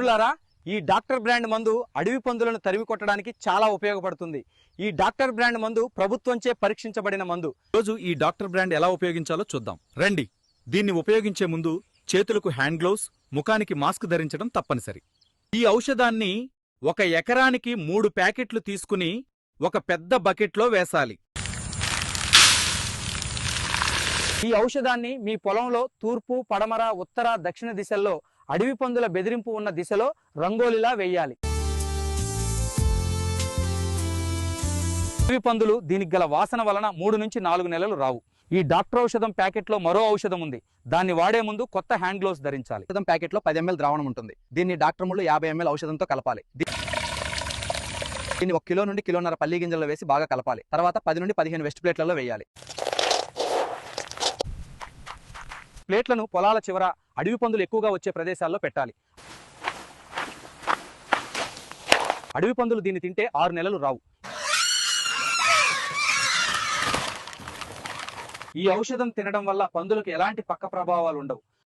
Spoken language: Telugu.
మిత్రులారా, ఈ డాక్టర్ బ్రాండ్ మందు అడవి పందులను తరిమి కొట్టడానికి చాలా ఉపయోగపడుతుంది. ఈ డాక్టర్ బ్రాండ్ మందు ప్రభుత్వంచే పరీక్షించబడిన మందు. రోజు ఈ డాక్టర్ బ్రాండ్ ఎలా ఉపయోగించాలో చూద్దాం రండి. దీన్ని ఉపయోగించే ముందు చేతులకు హ్యాండ్ గ్లౌస్, ముఖానికి మాస్క్ ధరించడం తప్పనిసరి. ఈ ఔషధాన్ని 1 ఎకరానికి 3 ప్యాకెట్లు తీసుకుని ఒక పెద్ద బకెట్లో వేసాలి. ఈ ఔషధాన్ని మీ పొలంలో తూర్పు, పడమర, ఉత్తర, దక్షిణ దిశల్లో అడవి పందుల బెదిరింపు ఉన్న దిశలో రంగోలిలా వేయాలి. అడవి పందులు దీనికి గల వాసన వలన 3 నుంచి 4 నెలలు రావు. ఈ డాక్టర్ ఔషధం ప్యాకెట్లో మరో ఔషధం ఉంది. దాన్ని వాడే ముందు కొత్త హ్యాండ్ గ్లోవ్స్ ధరించాలి. ఔషధం ప్యాకెట్లో 10 ml ద్రావణం ఉంటుంది. దీన్ని డాక్టర్ ముళ్ళు 50 ml ఔషధంతో కలపాలి. దీన్ని 1 కిలో నుండి 1.5 కిలో పల్లి గింజల్లో వేసి బాగా కలపాలి. తర్వాత 10 నుండి 15 వెస్ట్ ప్లేట్లలో వేయాలి. ప్లేట్లను పొలాల చివర, అడవి పందులు ఎక్కువగా వచ్చే ప్రదేశాల్లో పెట్టాలి. అడవి పందులు దీన్ని తింటే 6 నెలలు రావు. ఈ ఔషధం తినడం వల్ల పందులకు ఎలాంటి పక్క ప్రభావాలు ఉండవు.